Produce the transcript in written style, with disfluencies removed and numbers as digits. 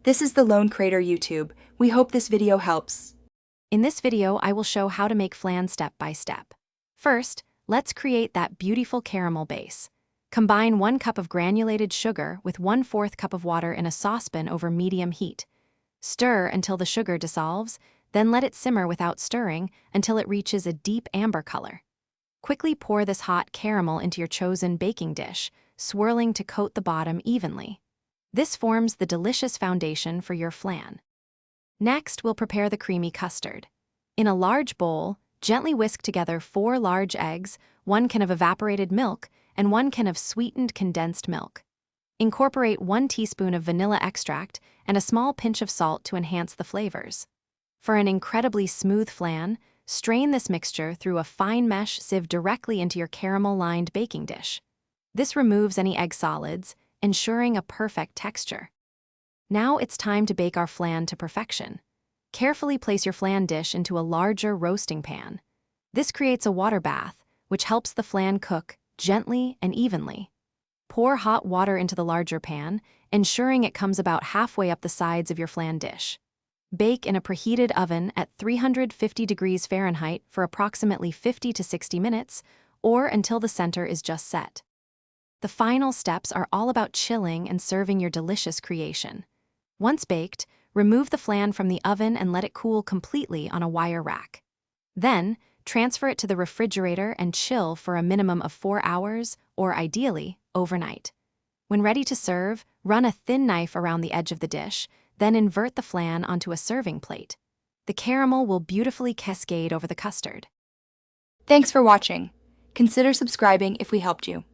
This is the Lone Crater YouTube. We hope this video helps. In this video, I will show how to make flan step by step. First, let's create that beautiful caramel base. Combine 1 cup of granulated sugar with 1/4 cup of water in a saucepan over medium heat. Stir until the sugar dissolves, then let it simmer without stirring until it reaches a deep amber color. Quickly pour this hot caramel into your chosen baking dish, swirling to coat the bottom evenly. This forms the delicious foundation for your flan. Next, we'll prepare the creamy custard. In a large bowl, gently whisk together 4 large eggs, 1 can of evaporated milk, and 1 can of sweetened condensed milk. Incorporate 1 teaspoon of vanilla extract and a small pinch of salt to enhance the flavors. For an incredibly smooth flan, strain this mixture through a fine mesh sieve directly into your caramel-lined baking dish. This removes any egg solids, ensuring a perfect texture. Now it's time to bake our flan to perfection. Carefully place your flan dish into a larger roasting pan. This creates a water bath, which helps the flan cook gently and evenly. Pour hot water into the larger pan, ensuring it comes about halfway up the sides of your flan dish. Bake in a preheated oven at 350 degrees Fahrenheit for approximately 50 to 60 minutes, or until the center is just set. The final steps are all about chilling and serving your delicious creation. Once baked, remove the flan from the oven and let it cool completely on a wire rack. Then, transfer it to the refrigerator and chill for a minimum of 4 hours, or ideally, overnight. When ready to serve, run a thin knife around the edge of the dish, then invert the flan onto a serving plate. The caramel will beautifully cascade over the custard. Thanks for watching. Consider subscribing if we helped you.